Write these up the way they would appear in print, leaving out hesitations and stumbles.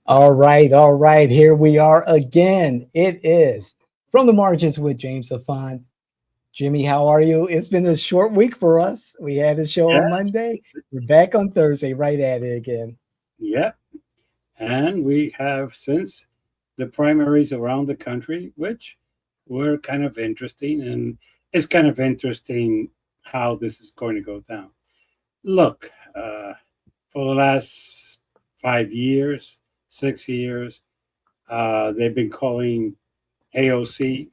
All right. Here we are again. It is From the Margins with James Afan. Jimmy, how are you? It's been a short week for us. We had a show Yeah, on Monday. We're back on Thursday, right at it again. yeah. And we have since the primaries around the country, which were kind of interesting. And it's kind of interesting how this is going to go down. Look, for the last 5 years, 6 years, they've been calling AOC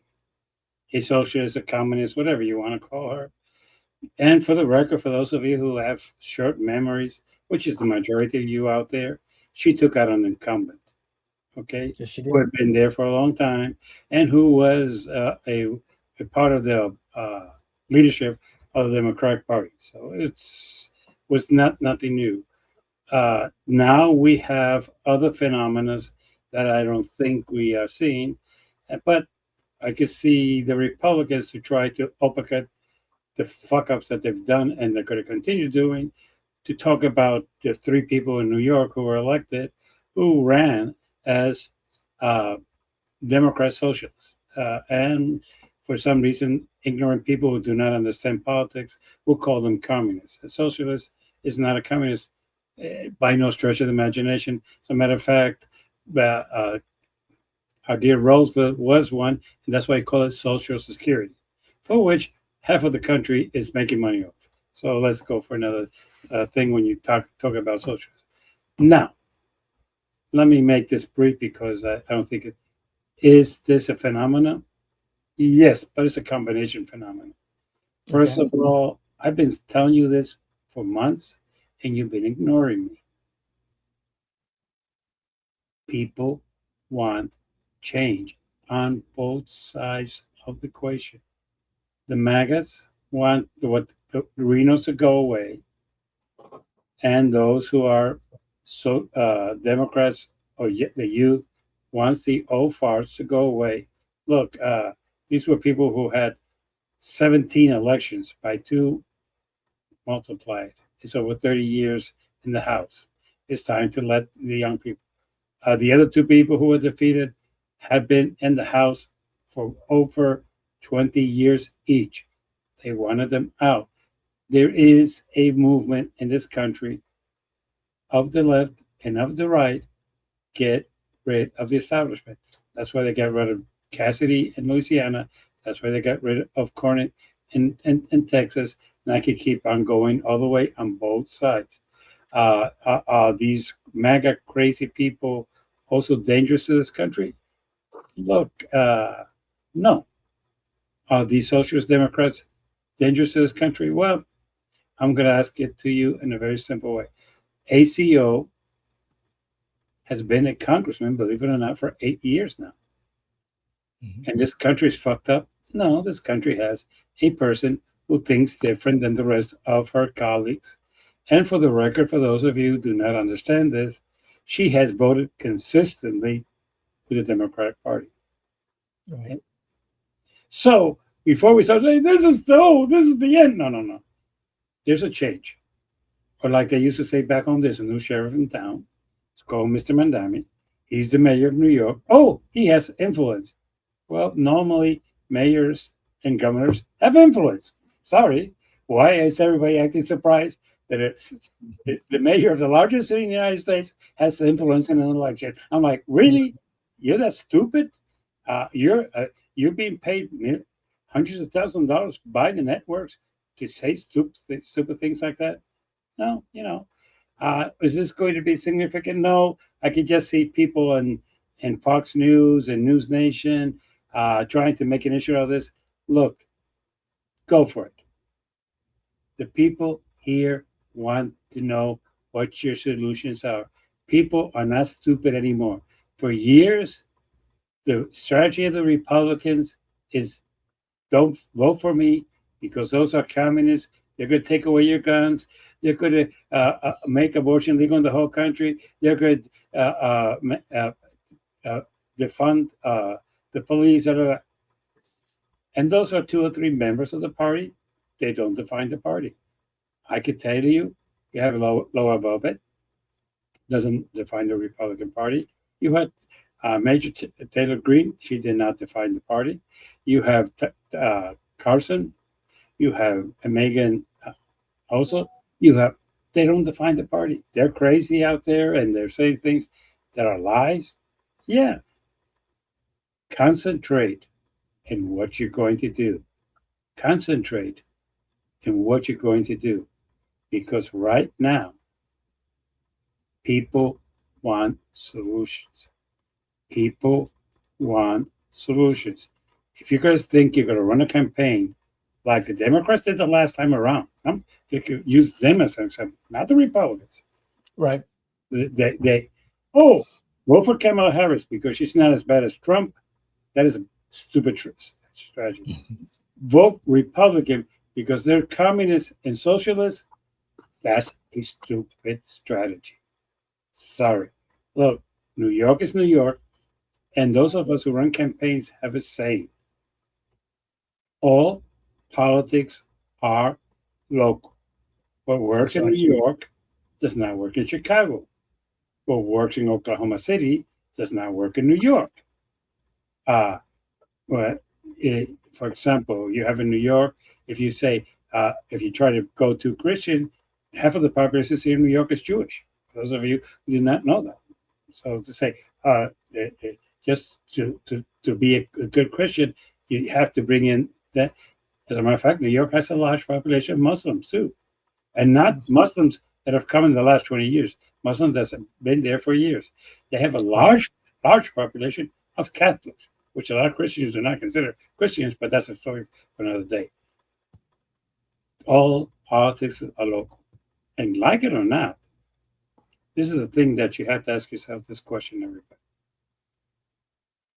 a socialist, a communist, whatever you want to call her. And for the record, for those of you who have short memories, which is the majority of you out there, she took out an incumbent, okay, Yes, she who did. had been there for a long time and who was a part of the leadership of the Democratic Party. So it's was not nothing new. Now we have other phenomena that I don't think we are seeing, but I could see the Republicans to try to uppercut the fuck ups that they've done and they're going to continue doing, to talk about the three people in New York who were elected who ran as uh, Democrat socialists. And for some reason, ignorant people who do not understand politics will call them communists. A socialist is not a communist by no stretch of the imagination. As a matter of fact, our dear Roosevelt was one, and that's why they call it Social Security, for which half of the country is making money off. So let's go for another thing when you talk about socialism. Now, let me make this brief because I don't think it is this a phenomenon. Yes, but it's a combination phenomenon. First Okay. of all, I've been telling you this for months, and you've been ignoring me. People want change on both sides of the equation. The MAGAs want the Rhinos to go away, and those who are Democrats or the youth wants the old farts to go away. Look, these were people who had 17 elections by two multiplied. It's over 30 years in the House. It's time to let the young people. The other two people who were defeated had been in the House for over 20 years each. They wanted them out. There is a movement in this country of the left and of the right, get rid of the establishment. That's why they got rid of Cassidy in Louisiana. That's why they got rid of Cornyn in Texas. And I could keep on going all the way on both sides. These MAGA crazy people also dangerous to this country? Look, no. Are these socialist Democrats dangerous to this country? Well, I'm going to ask it to you in a very simple way. ACO has been a congressman, believe it or not, for 8 years now. Mhm. And this country's fucked up? No, this country has a person who thinks different than the rest of her colleagues. And for the record, for those of you who do not understand this, she has voted consistently with the Democratic Party. Right. Okay? So before we start saying this is the end. No, no, no. There's a change. Or like they used to say back home, there's a new sheriff in town. It's called Mr. Mandami. He's the mayor of New York. Oh, he has influence. Well, normally mayors and governors have influence. Sorry. Why is everybody acting surprised that the mayor of the largest city in the United States has influence in an election? I'm like, really? You're that stupid? You're being paid hundreds of thousands of dollars by the networks to say stupid things like that? No, is this going to be significant? No, I could just see people in Fox News and News Nation trying to make an issue of this. Look, go for it. The people here want to know what your solutions are. People are not stupid anymore. For years, the strategy of the Republicans is don't vote for me because those are communists. They're going to take away your guns. They're going to make abortion legal in the whole country. They're going to uh, defund the police. And those are two or three members of the party. They don't define the party. I could tell you, you have Laura Bobbitt, doesn't define the Republican Party. You had Major Taylor Greene. She did not define the party. You have Carson. You have Megan also. You have, they don't define the party. They're crazy out there and they're saying things that are lies. Yeah. Concentrate in what you're going to do. Concentrate in what you're going to do. Because right now, people want solutions. People want solutions. If you guys think you're going to run a campaign like the Democrats did the last time around, you could use them as an example, not the Republicans. Right. They vote for Kamala Harris because she's not as bad as Trump. That is a stupid strategy. Vote Republican because they're communists and socialists. That's a stupid strategy. Sorry. Look, New York is New York, and those of us who run campaigns have a saying. All politics are local. What works in New York does not work in Chicago. What works in Oklahoma City does not work in New York. For example, you have in New York, if you say, if you try to go to Christian, half of the population here in New York is Jewish. Those of you who did not know that. So to say, just to be a good Christian, you have to bring in that. As a matter of fact, New York has a large population of Muslims too. And not Muslims that have come in the last 20 years. Muslims that have been there for years. They have a large population of Catholics, which a lot of Christians do not consider Christians, but that's a story for another day. All politics are local. And like it or not, this is the thing that you have to ask yourself this question, everybody.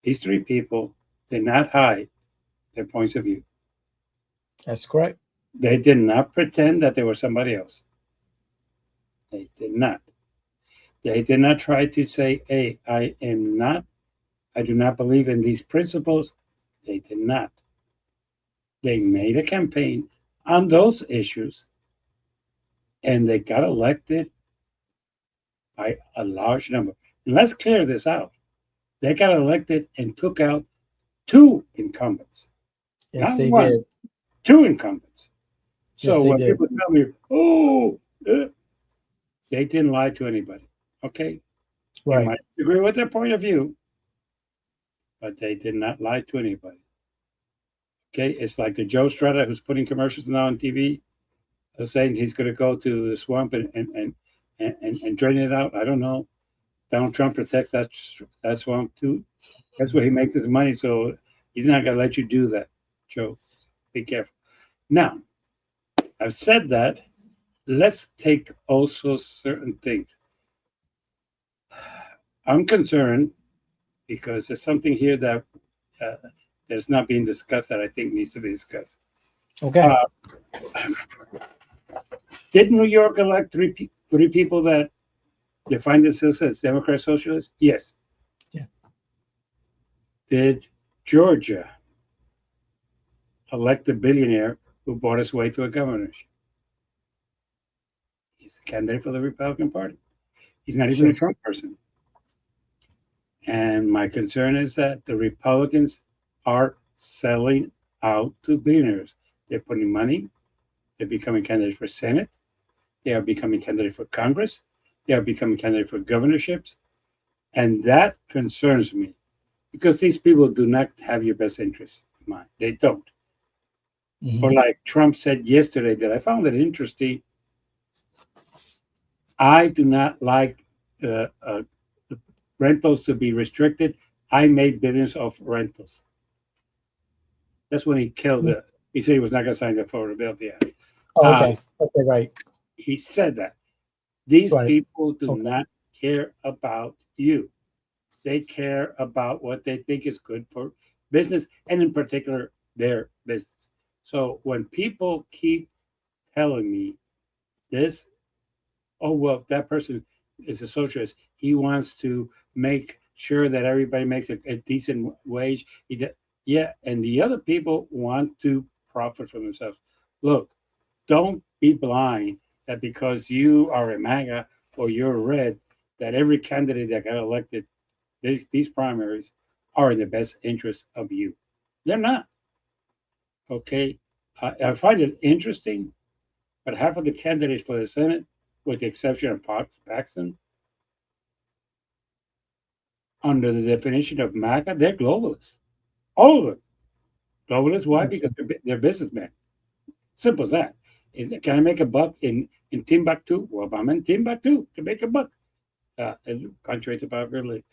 These three people did not hide their points of view. That's correct. They did not pretend that they were somebody else. They did not. They did not try to say, hey, I do not believe in these principles. They did not. They made a campaign on those issues and they got elected by a large number. And let's clear this out. They got elected and took out two incumbents. Yes, not they one, did. Two incumbents. Yes, So they when did. people tell me, they didn't lie to anybody. Okay? Right. You might agree with their point of view, but they did not lie to anybody. Okay? It's like the Joe Strata who's putting commercials now on TV, saying he's going to go to the swamp and drain it out. I don't know. Donald Trump protects that swamp too. That's where he makes his money. So he's not going to let you do that, Joe. Be careful. Now, I've said that. Let's take also certain things. I'm concerned because there's something here that that's not being discussed that I think needs to be discussed. Okay. Did New York elect three people that define themselves as Democrat Socialists? Yes. Yeah. Did Georgia elect a billionaire who bought his way to a governorship? He's a candidate for the Republican Party. He's not even a Trump person. And my concern is that the Republicans are selling out to billionaires. They're putting money. They're becoming candidates for Senate. They are becoming candidates for Congress. They are becoming candidates for governorships. And that concerns me because these people do not have your best interests in mind. They don't. Mm-hmm. Or like Trump said yesterday that I found it interesting. I do not like rentals to be restricted. I made billions of rentals. That's when he killed it. He said he was not going to sign the Affordability Act. Oh, okay. Okay, right. He said that. These people do not care about you. They care about what they think is good for business, and in particular, their business. So when people keep telling me this, oh, well, that person is a socialist. He wants to make sure that everybody makes a decent wage. Yeah, and the other people want to profit for themselves. Look, don't be blind that because you are a MAGA or you're red, that every candidate that got elected, these primaries are in the best interest of you. They're not. Okay. I find it interesting, but half of the candidates for the Senate, with the exception of Paxton, under the definition of MAGA, they're globalists. All of them. Globalists. Why? Because they're businessmen. Simple as that. Can I make a buck in Timbuktu? Well, I'm in Timbuktu to make a buck. Contrary to popularity.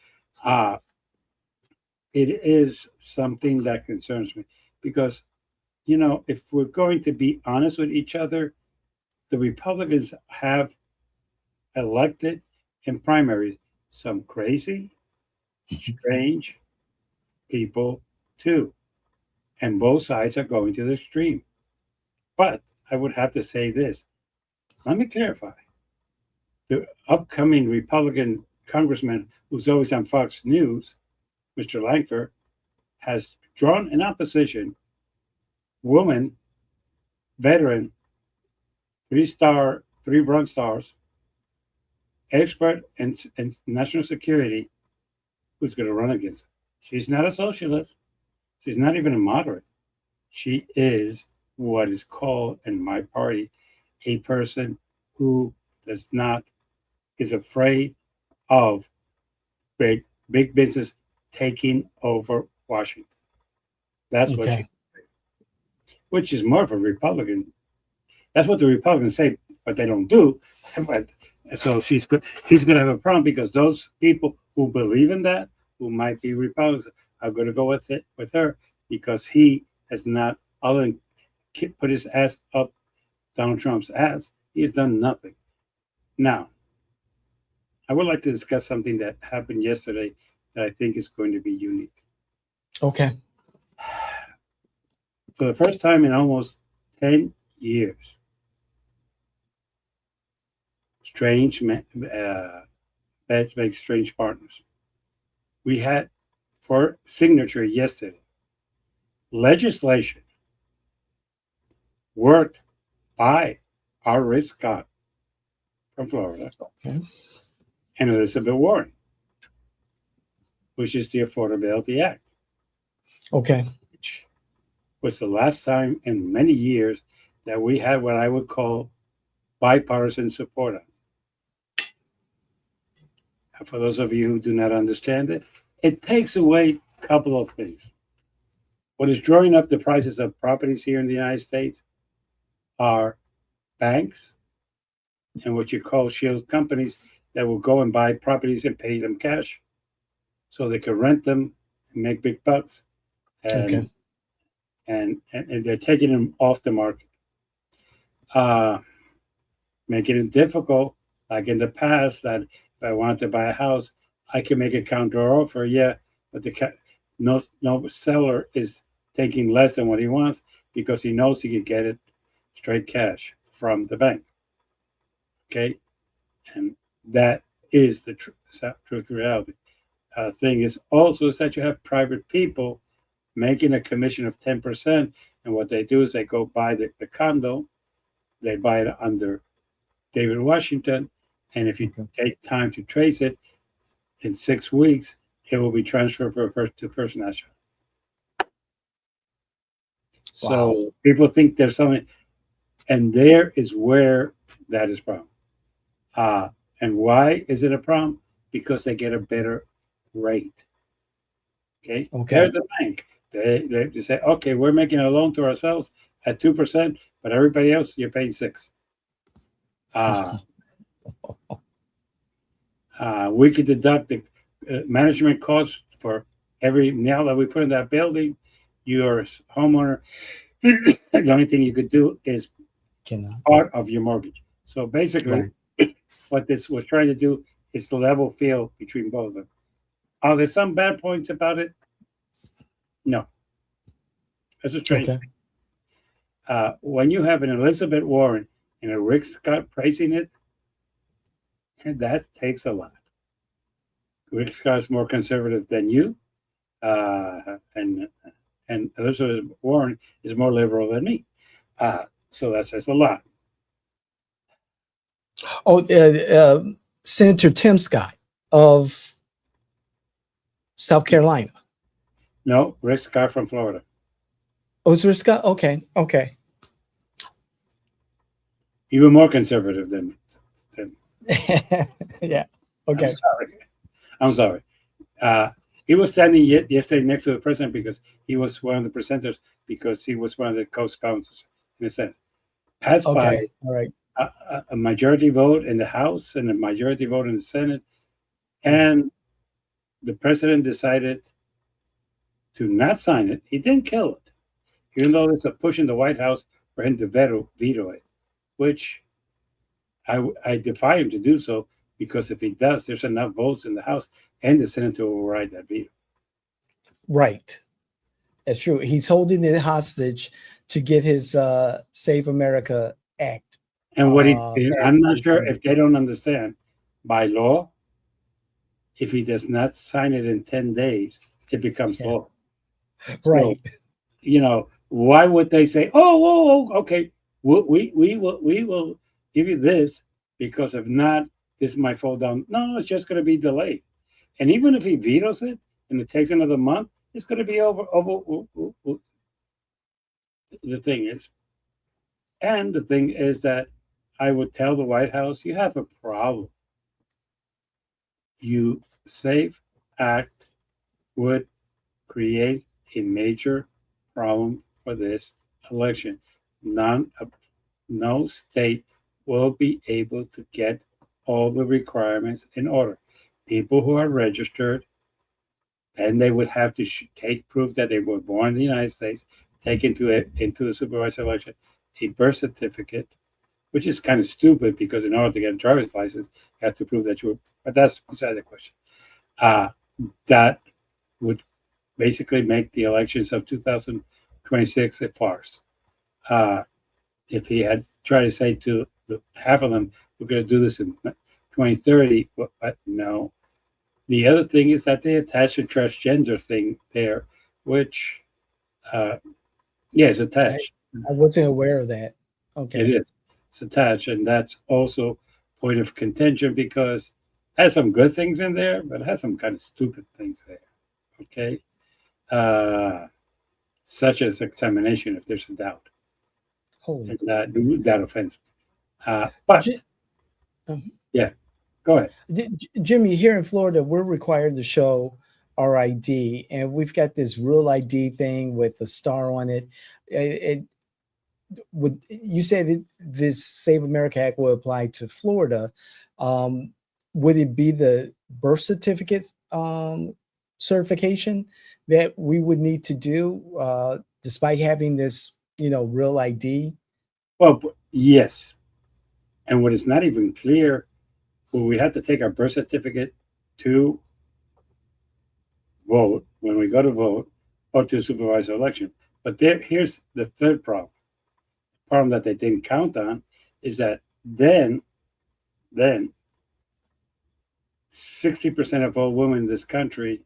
It is something that concerns me because, if we're going to be honest with each other, the Republicans have elected in primaries some crazy, strange people too. And both sides are going to the extreme. But I would have to say this. Let me clarify. The upcoming Republican congressman who's always on Fox News, Mr. Lanker, has drawn in opposition woman, veteran, 3-star, 3 Bronze Stars, expert in national security, who's going to run against her. She's not a socialist. She's not even a moderate. She is what is called in my party a person who is afraid of big business taking over Washington. That's what she, which is more of a Republican. That's what the Republicans say, but they don't do. But so he's going to have a problem because those people who believe in that, who might be Republicans, are going to go with her because he has not, other than put his ass up Donald Trump's ass, he has done nothing. Now, I would like to discuss something that happened yesterday that I think is going to be unique. Okay. For the first time in almost 10 years, strange beds make strange partners. We had for signature yesterday legislation worked by our Rick Scott from Florida and Elizabeth Warren, which is the Affordability Act. Okay. Which was the last time in many years that we had what I would call bipartisan support on. And for those of you who do not understand it, it takes away a couple of things. What is drawing up the prices of properties here in the United States are banks and what you call shield companies that will go and buy properties and pay them cash so they can rent them and make big bucks. And, and they're taking them off the market, making it difficult, like in the past, that if I want to buy a house, I can make a counter offer, but no seller is taking less than what he wants because he knows he can get it straight cash from the bank. Okay, and that is the truth reality. Thing is also is that you have private people making a commission of 10%, and what they do is they go buy the condo, they buy it under David Washington, and if you take time to trace it, in 6 weeks, it will be transferred to First National. Wow. So people think there's something, and there is where that is problem. And why is it a problem? Because they get a better rate. Okay. They're the bank. They say, okay, we're making a loan to ourselves at 2%, but everybody else you're paying 6%. We could deduct the management costs for every nail that we put in that building. You're a homeowner. The only thing you could do is part of your mortgage. So basically, what this was trying to do is the level field between both of them. Are there some bad points about it? No. That's a strange thing. When you have an Elizabeth Warren and a Rick Scott praising it, that takes a lot. Rick Scott is more conservative than you, and Elizabeth Warren is more liberal than me. So that says a lot. Senator Tim Scott of South Carolina. No, Rick Scott from Florida. Oh, it's Rick Scott? Okay. Okay. Even more conservative than Yeah. I'm Okay. sorry. I'm sorry. Uh, he was standing yesterday next to the president because he was one of the presenters, because he was one of the co-sponsors in the Senate. Passed by Okay. All right. a majority vote in the House and a majority vote in the Senate, Yeah. and the president decided to not sign it. He didn't kill it, even though there's a push in the White House for him to veto it, which I defy him to do so, because if he does, there's enough votes in the House and the Senate to override that veto. Right. That's true. He's holding it hostage to get his Save America Act. And what I'm not passed. sure if they don't understand, by law, if he does not sign it in 10 days, it becomes Yeah. law. Right. So, why would they say, oh, okay, we will give you this, because if not, this might fall down. No, it's just going to be delayed. And even if he vetoes it and it takes another month, it's going to be over. The thing is that I would tell the White House, you have a problem. You SAFE Act would create a major problem for this election. No state will be able to get all the requirements in order. People who are registered, and they would have to take proof that they were born in the United States, take into the supervisor election a birth certificate, which is kind of stupid, because in order to get a driver's license, you have to prove that you were. But that's beside the question. That would basically make the elections of 2026 a farce. If he had tried to say to half of them, we're going to do this in 2030, but no. The other thing is that they attach a transgender thing there, which, it's attached. I wasn't aware of that. Okay. It is. It's attached, and that's also point of contention, because it has some good things in there, but it has some kind of stupid things there. Okay, such as examination if there's a doubt. Holy. That offends me. But yeah, go ahead. Jimmy, here in Florida, we're required to show our ID, and we've got this real ID thing with a star on it. Would you say that this Save America Act will apply to Florida? Would it be the birth certificate certification that we would need to do, despite having this, real ID? Well, yes. And what is not even clear, well, we have to take our birth certificate to vote when we go to vote, or to supervisor election. But here's the third problem. The problem that they didn't count on is that then 60% of all women in this country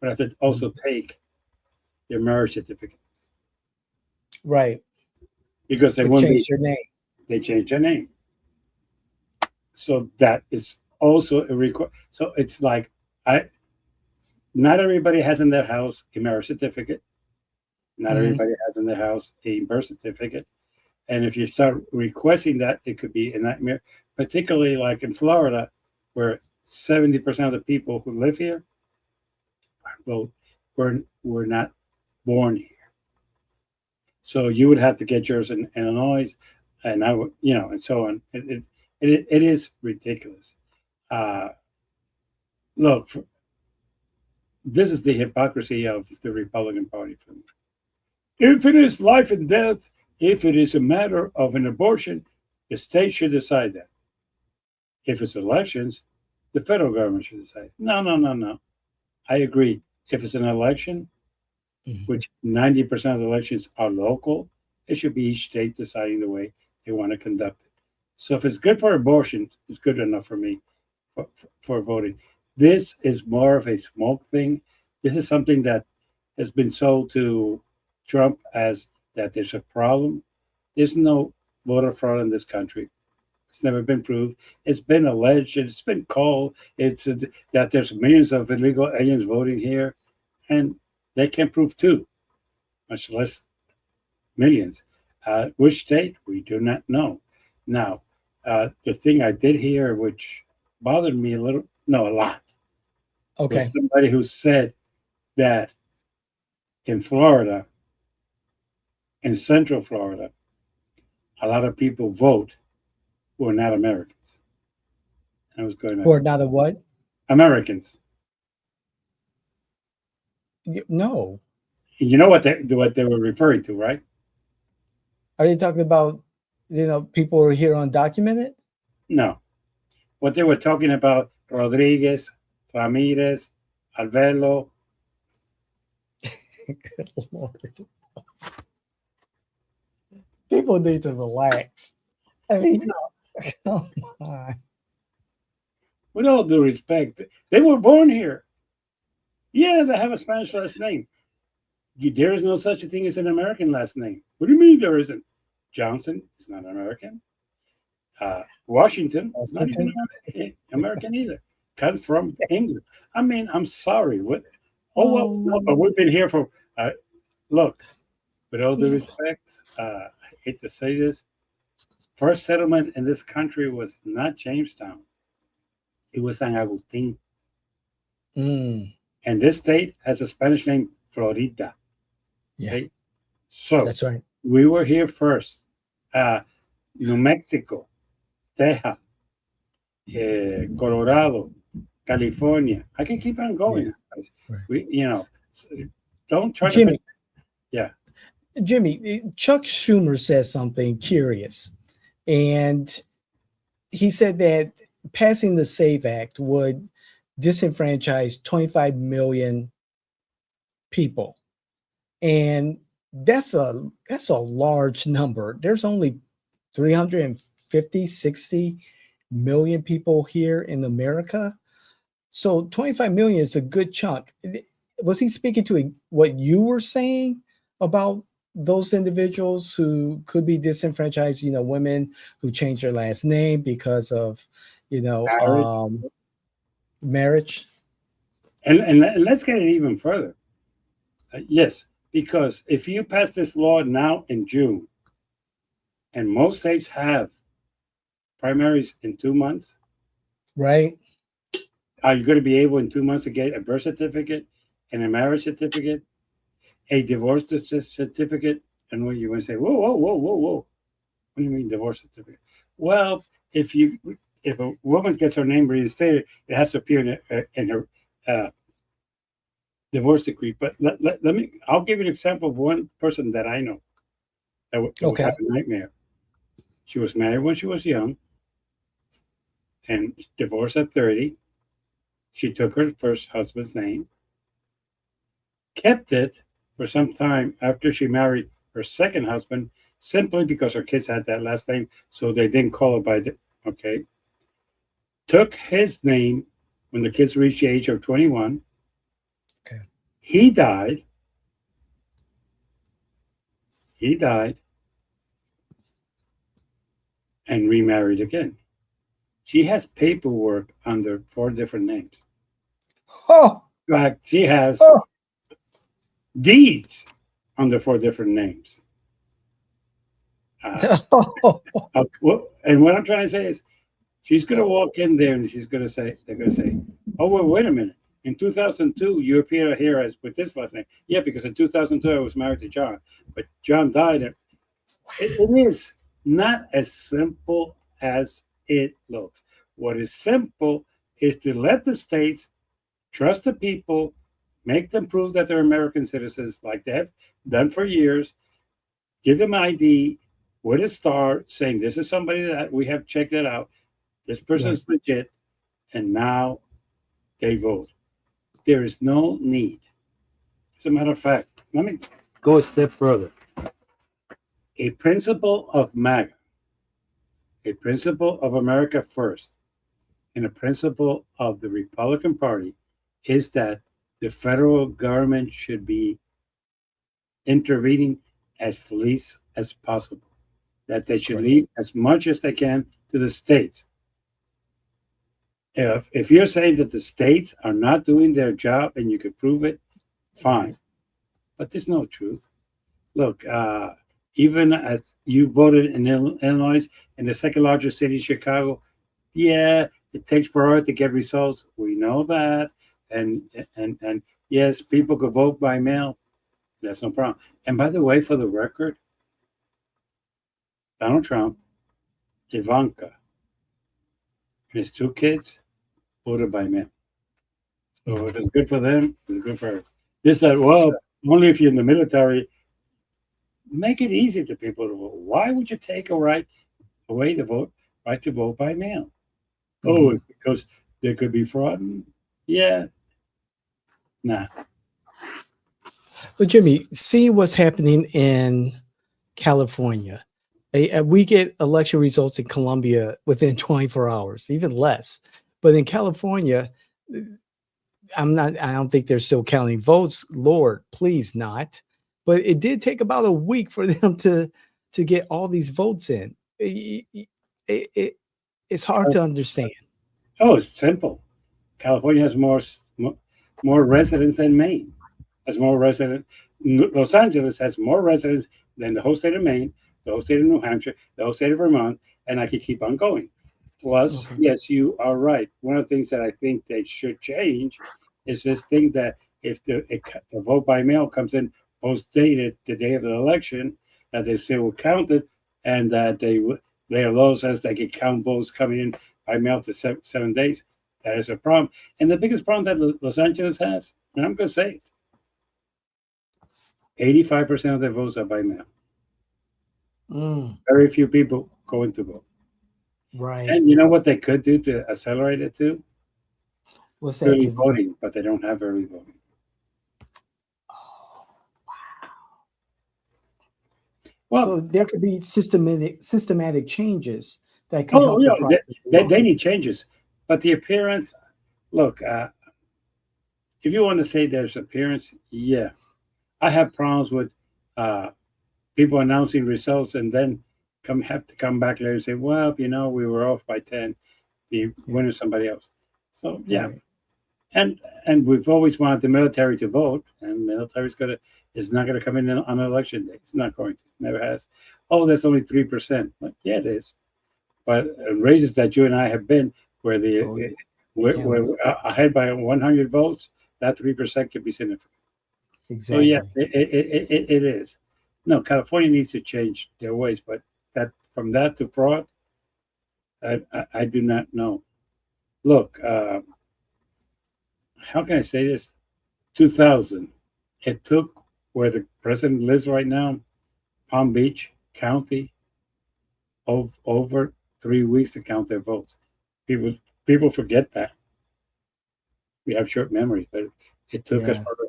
would have to also take their marriage certificate. Right. Because they changed their name. They changed their name. So that is also a requirement. So it's like, not everybody has in their house a marriage certificate. Not everybody has in their house a birth certificate. And if you start requesting that, it could be a nightmare, particularly like in Florida, where 70% of the people who live here were not born here. So you would have to get yours in Illinois, and I would, and so on. It is ridiculous. Look, this is the hypocrisy of the Republican Party for me. If it is life and death, if it is a matter of an abortion, the state should decide that. If it's elections, the federal government should decide. No. I agree. If it's an election, which 90% of the elections are local, it should be each state deciding the way they want to conduct it. So if it's good for abortion, it's good enough for me for voting. This is more of a smoke thing. This is something that has been sold to Trump as that there's a problem. There's no voter fraud in this country. It's never been proved. It's been alleged. It's been called. It's that there's millions of illegal aliens voting here, and they can't prove two, much less millions. Which state? We do not know. Now, the thing I did hear, which bothered me a lot, Okay. was somebody who said that in Florida, in Central Florida, a lot of people vote who are not Americans. I was going Or not a what? Americans. No. You know what they were referring to, right? Are you talking about, people who are here undocumented? No. What they were talking about, Rodriguez, Ramirez, Alvelo. Good Lord. People need to relax. I mean, come on. With all due respect, they were born here. Yeah, they have a Spanish last name. There is no such a thing as an American last name. What do you mean there isn't? Johnson is not American. Washington is not even American either. Cut from England. I mean, I'm sorry. What? Oh, well, no, but we've been here for. Look, with all due respect, I hate to say this. First settlement in this country was not Jamestown. It was San Agustin. And this state has a Spanish name, Florida. Yeah. Okay? So that's right. We were here first. New Mexico, Texas, Colorado, California. I can keep on going. Yeah. Right. We, don't try Jimmy, to. Yeah. Jimmy, Chuck Schumer says something curious. And he said that passing the SAVE Act would disenfranchise 25 million people. And that's a large number. There's only 350, 60 million people here in America. So 25 million is a good chunk. Was he speaking to what you were saying about those individuals who could be disenfranchised, women who change their last name because of, marriage? And let's get it even further. Yes, because if you pass this law now in June, and most states have primaries in 2 months, right? Are you going to be able in 2 months to get a birth certificate and a marriage certificate, a divorce certificate? And what you want to say, whoa. What do you mean divorce certificate? Well, if a woman gets her name reinstated, it has to appear in her divorce decree. But I'll give you an example of one person that I know that would have a nightmare. She was married when she was young and divorced at 30. She took her first husband's name, kept it for some time after she married her second husband, simply because her kids had that last name, so they didn't call her by the, okay. Took his name when the kids reached the age of 21. Okay. He died. And remarried again. She has paperwork under 4 different names. Oh. In fact, she has deeds under 4 different names. And what I'm trying to say is, she's going to walk in there and they're going to say, oh, well, wait a minute. In 2002, you appeared here as with this last name. Yeah, because in 2002, I was married to John, but John died. It is not as simple as it looks. What is simple is to let the states trust the people, make them prove that they're American citizens like they have done for years, give them ID with a star saying this is somebody that we have checked it out, this person is legit, and now they vote. There is no need. As a matter of fact, let me go a step further. A principle of MAGA, a principle of America First, and a principle of the Republican Party is that the federal government should be intervening as least as possible, that they should leave as much as they can to to the states. If you're saying that the states are not doing their job and you could prove it, fine. But there's no truth. Look, even as you voted in Illinois, in the second largest city, Chicago, yeah, it takes forever to get results. We know that, and yes, people could vote by mail. That's no problem. And by the way, for the record, Donald Trump, Ivanka, and his two kids voted by mail. So it is good for them. It's good for her. This that well, only if you're in the military. Make it easy to people to vote. Why would you take right to vote by mail? Oh, because there could be fraud. Yeah, nah. But Jimmy, see what's happening in California. We get election results in Colombia within 24 hours, even less. But in California, I don't think they're still counting votes. Lord, please not. But it did take about a week for them to get all these votes in. It's hard to understand. Oh, it's simple. California has more residents than Maine. Has more residents. Los Angeles has more residents than the whole state of Maine, the whole state of New Hampshire, the whole state of Vermont, and I could keep on going. Plus, yes, you are right. One of the things that I think they should change is this thing that if the vote by mail comes in post-dated the day of the election, that they still will count it, and that their law says they can count votes coming in by mail to 7 days. That is a problem. And the biggest problem that Los Angeles has, and I'm going to say it, 85% of their votes are by mail. Very few people going to vote. Right. And you know what they could do to accelerate it too? What's that? Early voting, but they don't have early voting. Oh, wow. Well, so there could be systematic changes that could help yeah, the process. they need changes. But the appearance, look, if you want to say there's appearance, yeah. I have problems with people announcing results and then have to come back later and say, well, we were off by 10. The winner's somebody else. So, yeah. Right. And we've always wanted the military to vote, and the military is not going to come in on election day. It's not going to. Never has. Oh, that's only 3%. Like, yeah, it is. But races that you and I have been, where we're ahead by 100 votes, that 3% could be significant. Exactly. So yeah, it is. No, California needs to change their ways, but from that to fraud, I do not know. Look, how can I say this? 2000, it took where the president lives right now, Palm Beach County, over 3 weeks to count their votes. People forget that. We have short memories, but it took us further.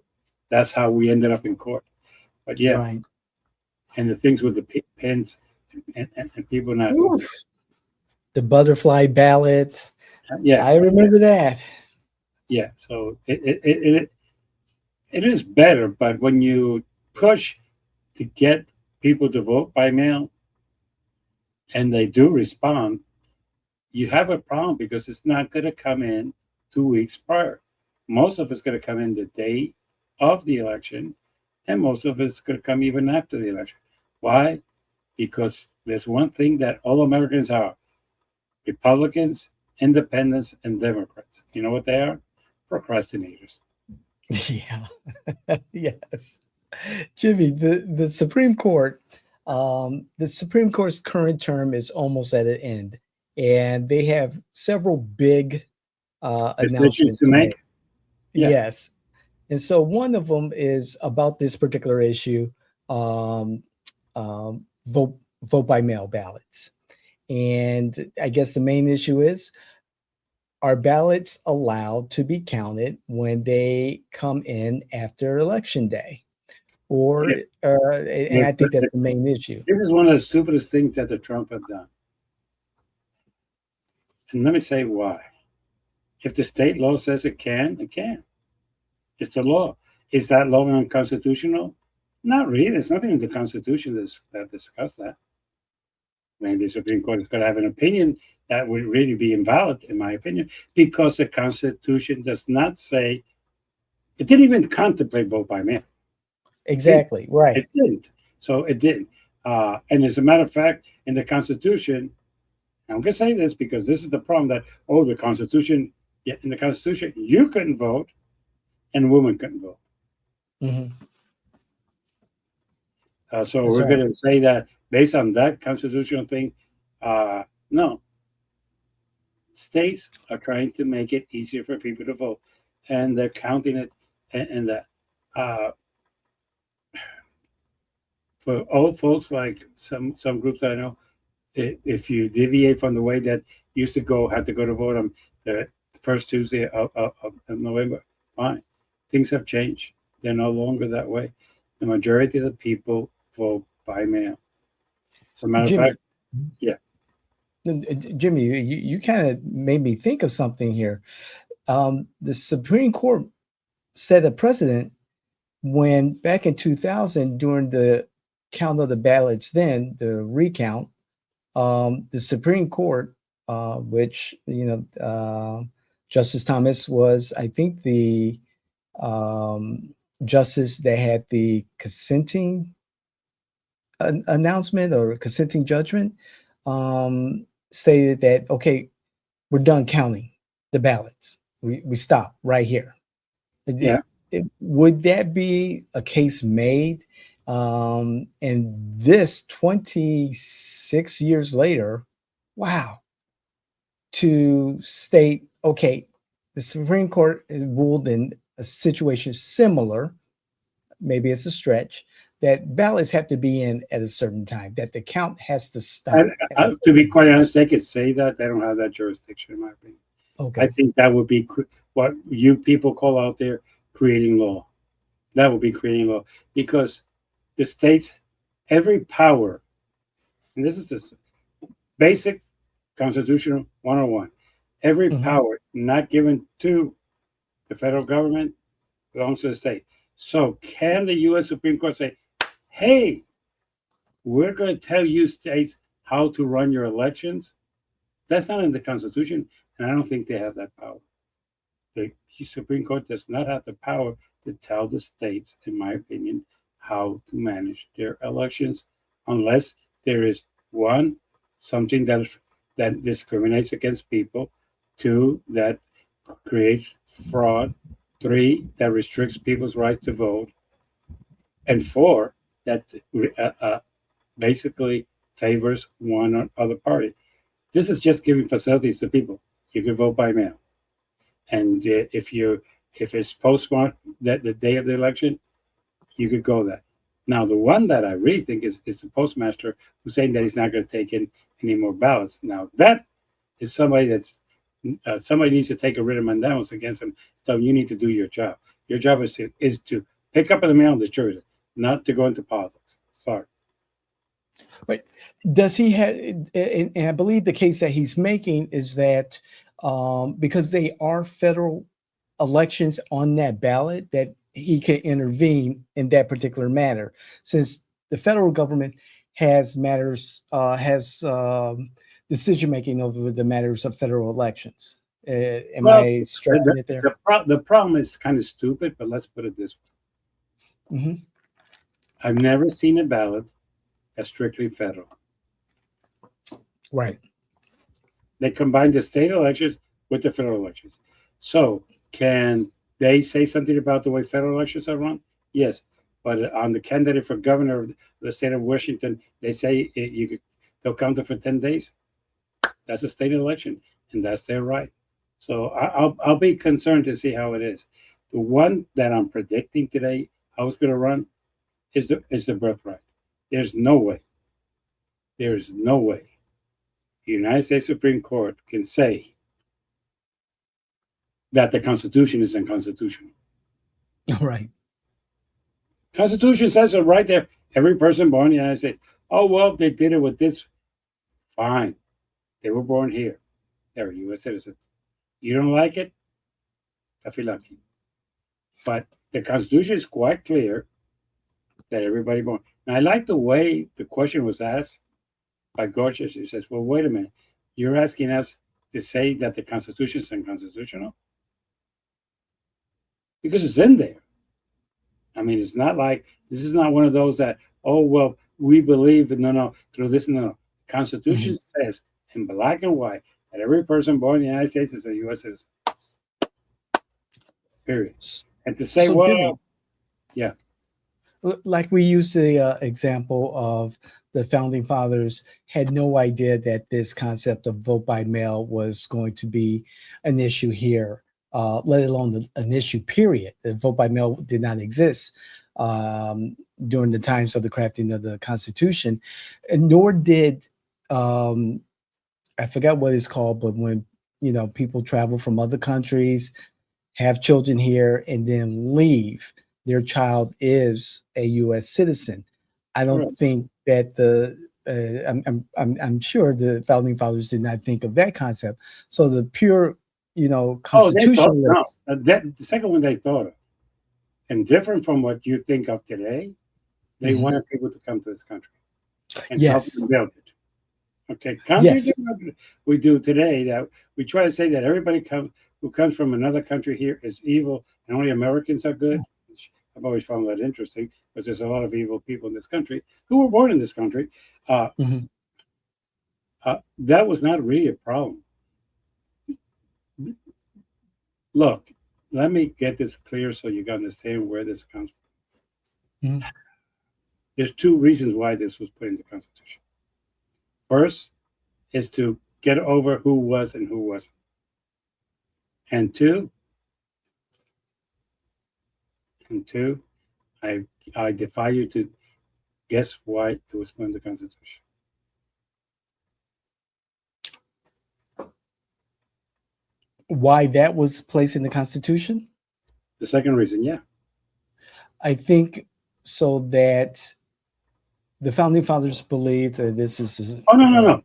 That's how we ended up in court. But yeah, right. And the things with the pens and people not. Oof. The butterfly ballot. Yeah, I remember that. Yeah, so it is better, but when you push to get people to vote by mail, and they do respond, you have a problem because it's not going to come in 2 weeks prior. Most of it's going to come in the day of the election, and most of it's going to come even after the election. Why? Because there's one thing that all Americans are: Republicans, Independents, and Democrats. You know what they are? Procrastinators. Yeah. Yes. Jimmy, the Supreme Court, the Supreme Court's current term is almost at an end, and they have several big announcements to make. Yeah. Yes. And so one of them is about this particular issue, vote by mail ballots. And I guess the main issue is, are ballots allowed to be counted when they come in after election day? Or, and I think that's the main issue. This is one of the stupidest things that the Trump have done. And let me say why. If the state law says it can, it can. It's the law. Is that law unconstitutional? Not really. There's nothing in the Constitution that discusses that. Maybe the Supreme Court is going to have an opinion that would really be invalid, in my opinion, because the Constitution does not say, it didn't even contemplate vote by mail. Exactly. Right. It didn't. So it didn't. And as a matter of fact, in the Constitution, I'm going to say this because this is the problem that, the Constitution, in the Constitution, you couldn't vote and women couldn't vote. Hmm. So That's we're right. going to say that based on that constitutional thing, no. States are trying to make it easier for people to vote, and they're counting it. And that for old folks, like some groups I know, if you deviate from the way that used to go, had to go to vote on the first Tuesday of November, fine. Things have changed. They're no longer that way. The majority of the people vote by mail. As a matter of Jimmy, fact, yeah. Jimmy, you kind of made me think of something here. The Supreme Court set a precedent when back in 2000, during the count of the ballots, then the recount, the Supreme Court, which Justice Thomas was, I think, the justice that had the consenting announcement or consenting judgment, stated that, okay, we're done counting the ballots. We stop right here. Yeah. Would that be a case made? And this 26 years later, wow, to state, okay, the Supreme Court has ruled in a situation similar, maybe it's a stretch, that ballots have to be in at a certain time, that the count has to stop. And to be quite honest, they could say that. They don't have that jurisdiction, in my opinion. Okay. I think that would be what you people call out there creating law. That would be creating law because the states, every power, and this is this basic constitutional 101, every power not given to the federal government belongs to the state. So can the U.S. Supreme Court say, hey, we're going to tell you states how to run your elections? That's not in the Constitution, and I don't think they have that power. The Supreme Court does not have the power to tell the states, in my opinion, how to manage their elections, unless there is one, something that discriminates against people, two, that creates fraud, three, that restricts people's right to vote, and four, that basically favors one or other party. This is just giving facilities to people. You can vote by mail, and if it's postmarked that the day of the election, you could go there. Now, the one that I really think is the postmaster who's saying that he's not going to take in any more ballots. Now, that is somebody that's somebody needs to take a writ of mandamus against him. So you need to do your job. Your job is to pick up in the mail and distribute it, not to go into politics. Sorry. But does he have, and I believe the case that he's making is that because they are federal elections on that ballot, that he can intervene in that particular matter, since the federal government has decision making over the matters of federal elections. Am I stretching it there? The problem is kind of stupid, but let's put it this way. Mm-hmm. I've never seen a ballot that's strictly federal. Right. They combine the state elections with the federal elections. So can they say something about the way federal elections are run? Yes. But on the candidate for governor of the state of Washington, they say they'll count it for 10 days. That's a state election, and that's their right. So I'll be concerned to see how it is. The one that I'm predicting today, how it's going to run, is the birthright. There's no way the United States Supreme Court can say that the Constitution is unconstitutional. Right. Constitution says it right there. Every person born in the United States. Oh, well, they did it with this. Fine. They were born here. They're a U.S. citizen. You don't like it? I feel lucky. But the Constitution is quite clear that everybody born. And I like the way the question was asked. by Gorsuch. He says, well, wait a minute. You're asking us to say that the Constitution is unconstitutional? Because it's in there. I mean, it's not like, this is not one of those that, oh, well, we believe that, no, through this, no. Constitution says in black and white that every person born in the United States is a U.S. citizen. Period. And to say, So well, Jimmy, yeah. like we use the example of the founding fathers had no idea that this concept of vote by mail was going to be an issue here, let alone an issue, period. The vote by mail did not exist during the times of the crafting of the Constitution, and nor did, I forgot what it's called, but when, people travel from other countries, have children here, and then leave, their child is a U.S. citizen. I don't think that I'm sure the founding fathers did not think of that concept. So the pure, constitutionalists. The second one they thought of, and different from what you think of today, they wanted people to come to this country and help them build it. Okay, we do today that we try to say that everybody who comes from another country here is evil and only Americans are good. I've always found that interesting because there's a lot of evil people in this country who were born in this country. That was not really a problem. Look, let me get this clear so you can understand where this comes from. There's two reasons why this was put in the Constitution. First is to get over who was and who wasn't. And two, I defy you to guess why it was put in the Constitution. Why that was placed in the Constitution? The second reason, yeah. I think so that the founding fathers believed that this is. Oh, no.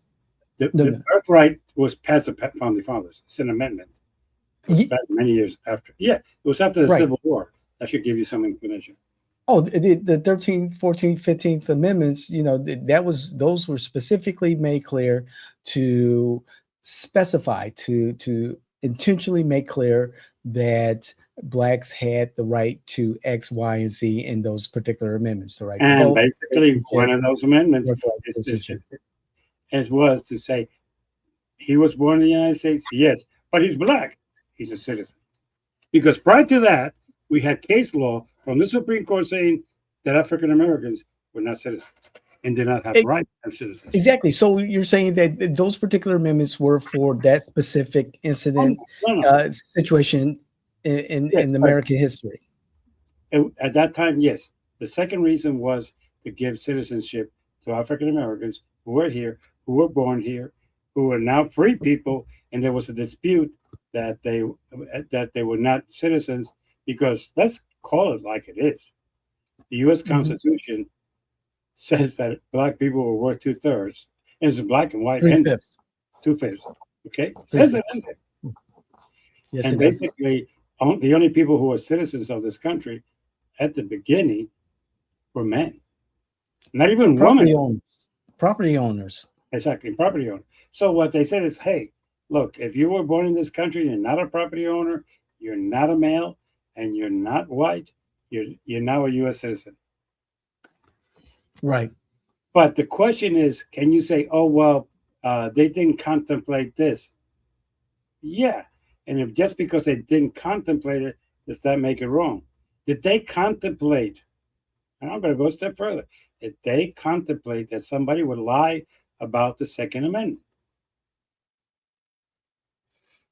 The birthright was past the founding fathers. It's an amendment. It was many years after. Yeah, it was after the Civil War. That should give you some information. Oh, the 13th, 14th, 15th amendments, those were specifically made clear to specify, to intentionally make clear that blacks had the right to X, Y, and Z in those particular amendments. The right to vote. Basically, one of those amendments was to say he was born in the United States, yes, but he's black. He's a citizen. Because prior to that, we had case law from the Supreme Court saying that African Americans were not citizens and did not have right of citizenship. Exactly. So you're saying that those particular amendments were for that specific incident, situation in American history. At that time, yes. The second reason was to give citizenship to African Americans who were here, who were born here, who are now free people, and there was a dispute that they were not citizens because, let's call it like it is. The U.S. Constitution says that black people were worth 2/3, and it's black and white. 3/5. 2/5. Okay, says it in there. Yes, and basically, the only people who were citizens of this country at the beginning were men, not even women. Property owners. Exactly, property owners. So what they said is, hey, look, if you were born in this country, you're not a property owner, you're not a male, and you're not white, you're now a U.S. citizen. Right. But the question is, can you say, oh, well, they didn't contemplate this? Yeah. And if just because they didn't contemplate it, does that make it wrong? Did they contemplate, and I'm going to go a step further, did they contemplate that somebody would lie about the Second Amendment?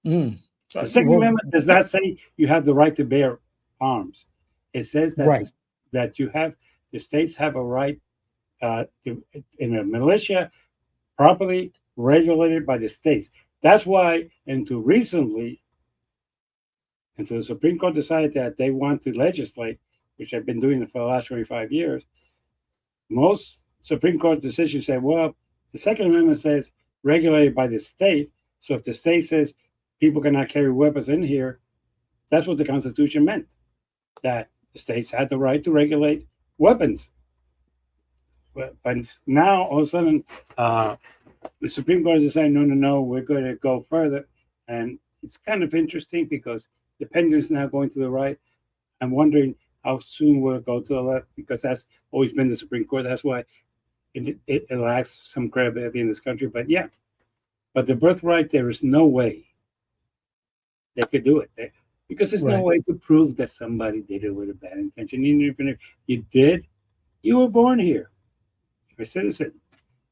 The Second Amendment does not say you have the right to bear arms. It says that that the states have a right in a militia properly regulated by the states. That's why, until recently, until the Supreme Court decided that they want to legislate, which they've been doing it for the last 25 years, most Supreme Court decisions say, well, the Second Amendment says regulated by the state. So if the state says people cannot carry weapons in here, that's what the Constitution meant, that the states had the right to regulate weapons. But now all of a sudden, the Supreme Court is saying, no, we're going to go further. And it's kind of interesting because the pendulum is now going to the right. I'm wondering how soon we'll go to the left, because that's always been the Supreme Court. That's why it lacks some credibility in this country. But yeah, but the birthright, there is no way they could do it. Because there's no way to prove that somebody did it with a bad intention. Even if you did, you were born here. You're a citizen.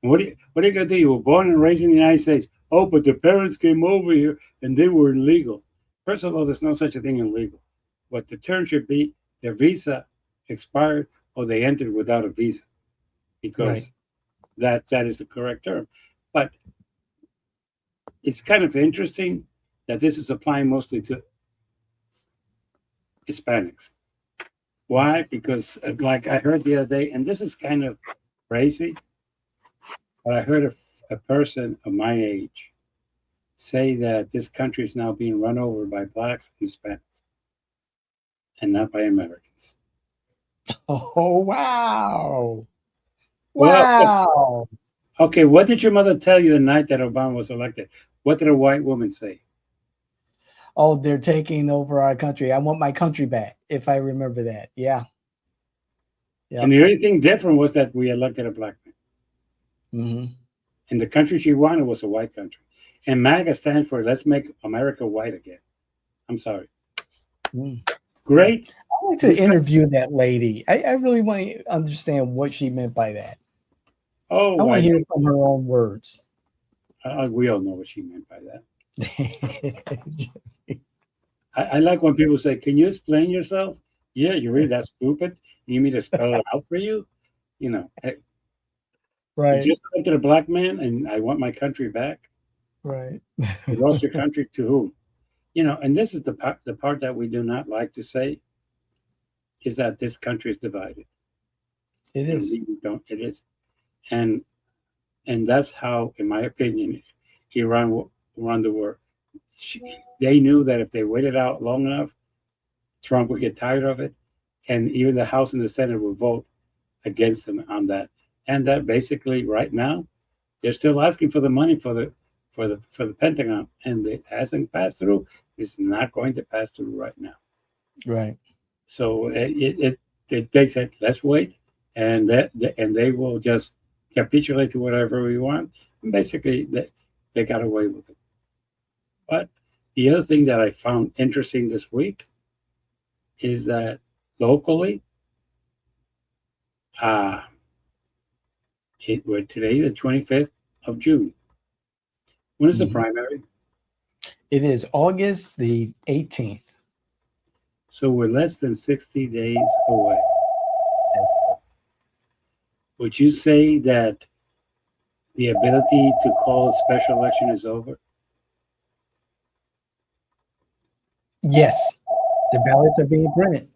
And what are you going to do? You were born and raised in the United States. Oh, but the parents came over here and they were illegal. First of all, there's no such a thing illegal. What the term should be, their visa expired or they entered without a visa, because that is the correct term. But it's kind of interesting that this is applying mostly to Hispanics. Why? Because like I heard the other day, and this is kind of crazy, but I heard a person of my age say that this country is now being run over by blacks and Hispanics and not by Americans. Oh, wow. Well, okay, what did your mother tell you the night that Obama was elected? What did a white woman say? Oh, they're taking over our country. I want my country back, if I remember that. Yeah. And the only thing different was that we elected a black man. Mm-hmm. And the country she wanted was a white country. And MAGA stands for Let's Make America White Again. I'm sorry. Great. I'd like to interview that lady. I really want to understand what she meant by that. Oh, I want to hear it from her own words. We all know what she meant by that. I like when people say, "Can you explain yourself?" Yeah, you're really that stupid. You need me to spell it out for you? You know, right? You just elected a black man, and I want my country back. Right. You lost your country to whom? You know, and this is the part that we do not like to say, is that this country is divided. It is. It is, and that's how, in my opinion, Iran won the war. They knew that if they waited out long enough, Trump would get tired of it, and even the House and the Senate would vote against him on that. And that basically, right now, they're still asking for the money for the Pentagon, and it hasn't passed through. It's not going to pass through right now. Right. So they said, let's wait, and they will just capitulate to whatever we want. And basically, they got away with it. But the other thing that I found interesting this week is that locally, today the 25th of June. When is the primary? It is August the 18th. So we're less than 60 days away. Would you say that the ability to call a special election is over? Yes, the ballots are being printed.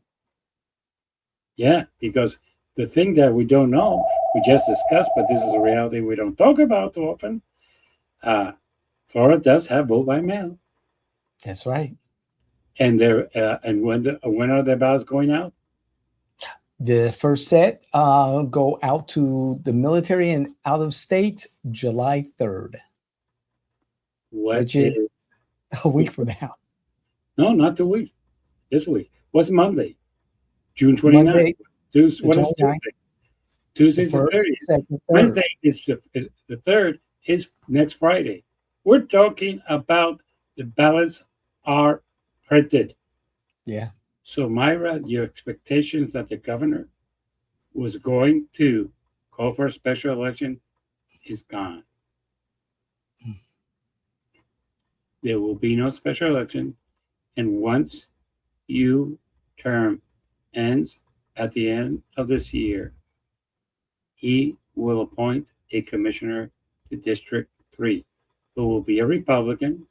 Yeah, because the thing that we don't know, we just discussed, but this is a reality we don't talk about too often. Florida does have vote by mail. That's right. And when are the ballots going out? The first set go out to the military and out of state July 3rd. Which is a week from now. No, not 2 weeks. This week. What's Monday? June 29th. Monday, What is Tuesday? Tuesday's the 30th. Wednesday is the 3rd, is next Friday. We're talking about the ballots are printed. Yeah. So, Myra, your expectations that the governor was going to call for a special election is gone. There will be no special election. And once your term ends at the end of this year, he will appoint a commissioner to District 3, who will be a Republican,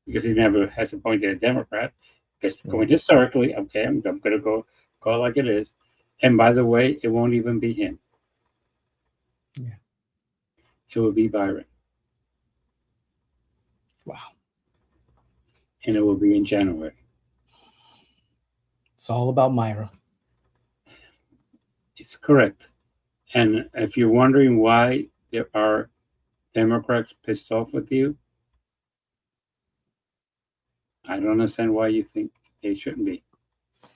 because he never has appointed a Democrat. Because going historically, okay, I'm going to go like it is. And by the way, it won't even be him. Yeah. It will be Byron. Wow. And it will be in January. It's all about Myra. It's correct. And if you're wondering why there are Democrats pissed off with you, I don't understand why you think they shouldn't be.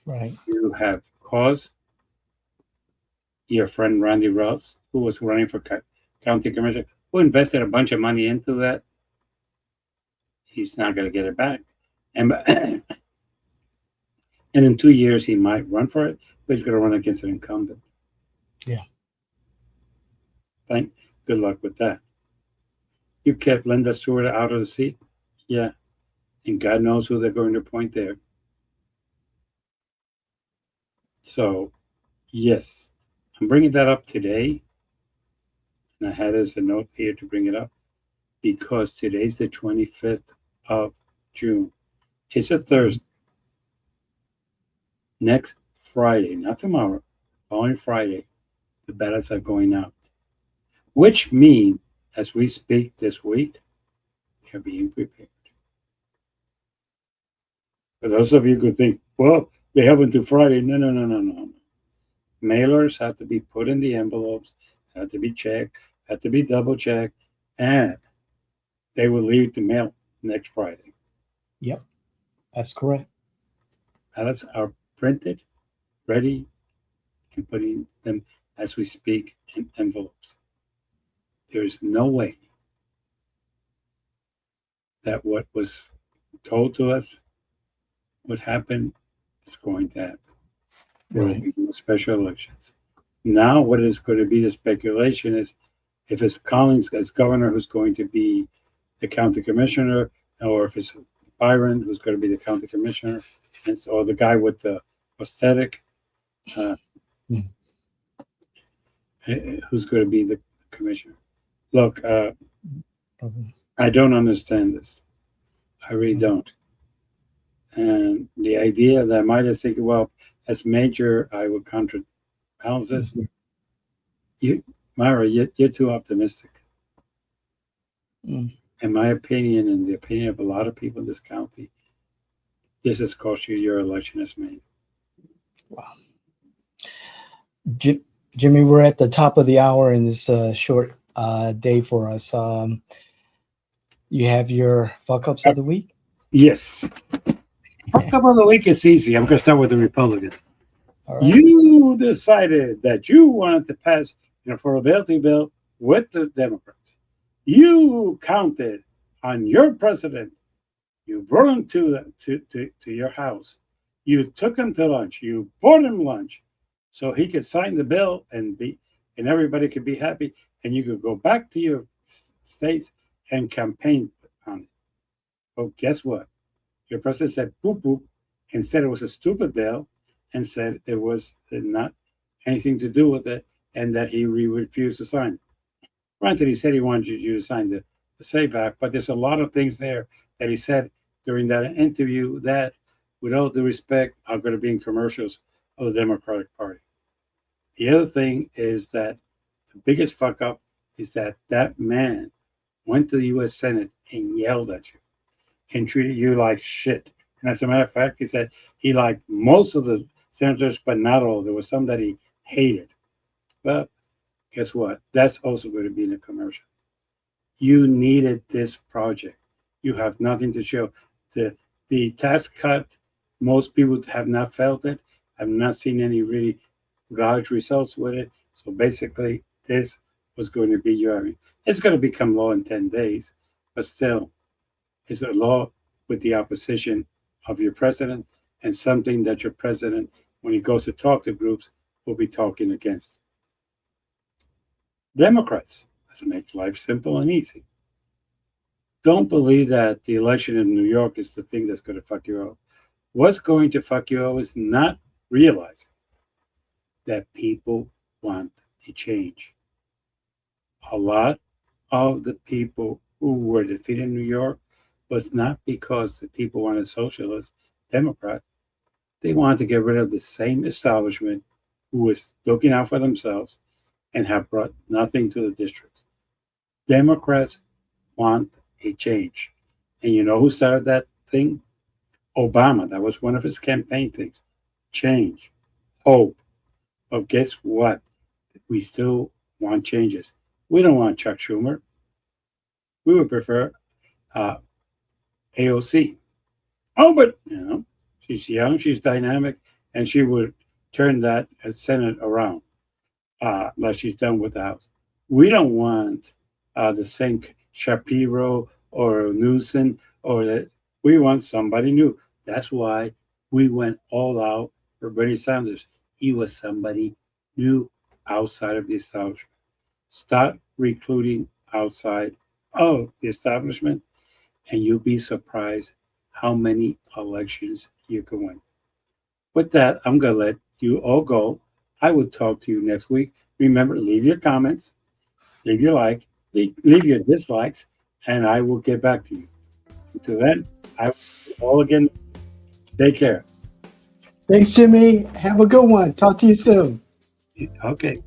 Right. You have caused your friend Randy Ross, who was running for county commissioner, who invested a bunch of money into that. He's not going to get it back. And and in 2 years, he might run for it, but he's going to run against an incumbent. Yeah. Good luck with that. You kept Linda Stewart out of the seat. Yeah. And God knows who they're going to appoint there. So, yes, I'm bringing that up today. And I had as a note here to bring it up because today's the 25th of June. It's a Thursday. Next Friday, not tomorrow, following Friday, the ballots are going out, which means as we speak this week, they're being prepared. For those of you who think, well, they have until Friday. No. Mailers have to be put in the envelopes, have to be checked, have to be double checked, and they will leave the mail next Friday. Yep, that's correct. Ballots are printed, ready, and putting them as we speak in envelopes. There's no way that what was told to us would happen is going to happen. There will be no special elections. Now, what is going to be the speculation is if it's Collins as governor who's going to be the county commissioner, or if it's Byron who's going to be the county commissioner, or the guy with the prosthetic who's going to be the commissioner. Look, I don't understand this. I really don't. And the idea that I might have thinking, well, as major, I would counterbalance this. Myra, you're too optimistic. In my opinion, and the opinion of a lot of people in this county, this has cost you your election as mayor. Wow. Jimmy, we're at the top of the hour in this short day for us. You have your fuck ups of the week? Yes. Fuck up of the week is easy. I'm going to start with the Republicans. All right. You decided that you wanted to pass an affordability bill with the Democrats. You counted on your president. You brought him to your house. You took him to lunch. You bought him lunch so he could sign the bill and everybody could be happy. And you could go back to your states and campaign on it. Well, guess what? Your president said boop boop and said it was a stupid bill and said it was not anything to do with it and that he refused to sign it. Granted, he said he wanted you to sign the SAVE Act, but there's a lot of things there that he said during that interview that, with all due respect, are going to be in commercials of the Democratic Party. The other thing is that the biggest fuck up is that man went to the U.S. Senate and yelled at you and treated you like shit. And as a matter of fact, he said he liked most of the senators, but not all. There was some that he hated. But guess what? That's also going to be in a commercial. You needed this project. You have nothing to show. The tax cut, most people have not felt it. I've not seen any really large results with it. So basically, this was going to be your, it's going to become law in 10 days, but still, it's a law with the opposition of your president and something that your president, when he goes to talk to groups, will be talking against. Democrats, let's make life simple and easy. Don't believe that the election in New York is the thing that's going to fuck you up. What's going to fuck you up is not realizing that people want a change. A lot of the people who were defeated in New York was not because the people wanted socialist, Democrat. They wanted to get rid of the same establishment who was looking out for themselves and have brought nothing to the district. Democrats want a change. And you know who started that thing? Obama. That was one of his campaign things. Change. Hope. But guess what? we still want changes. We don't want Chuck Schumer. We would prefer AOC. Oh, but she's young, she's dynamic, and she would turn that Senate around, like she's done with the House. We don't want the same Shapiro or Newsom or that. We want somebody new. That's why we went all out for Bernie Sanders. He was somebody new outside of the establishment. Start recruiting outside of the establishment, and you'll be surprised how many elections you can win. With that, I'm going to let you all go. I will talk to you next week. Remember, leave your comments, leave your like, leave your dislikes, and I will get back to you. Until then, I will see you all again. Take care. Thanks, Jimmy. Have a good one. Talk to you soon. Okay.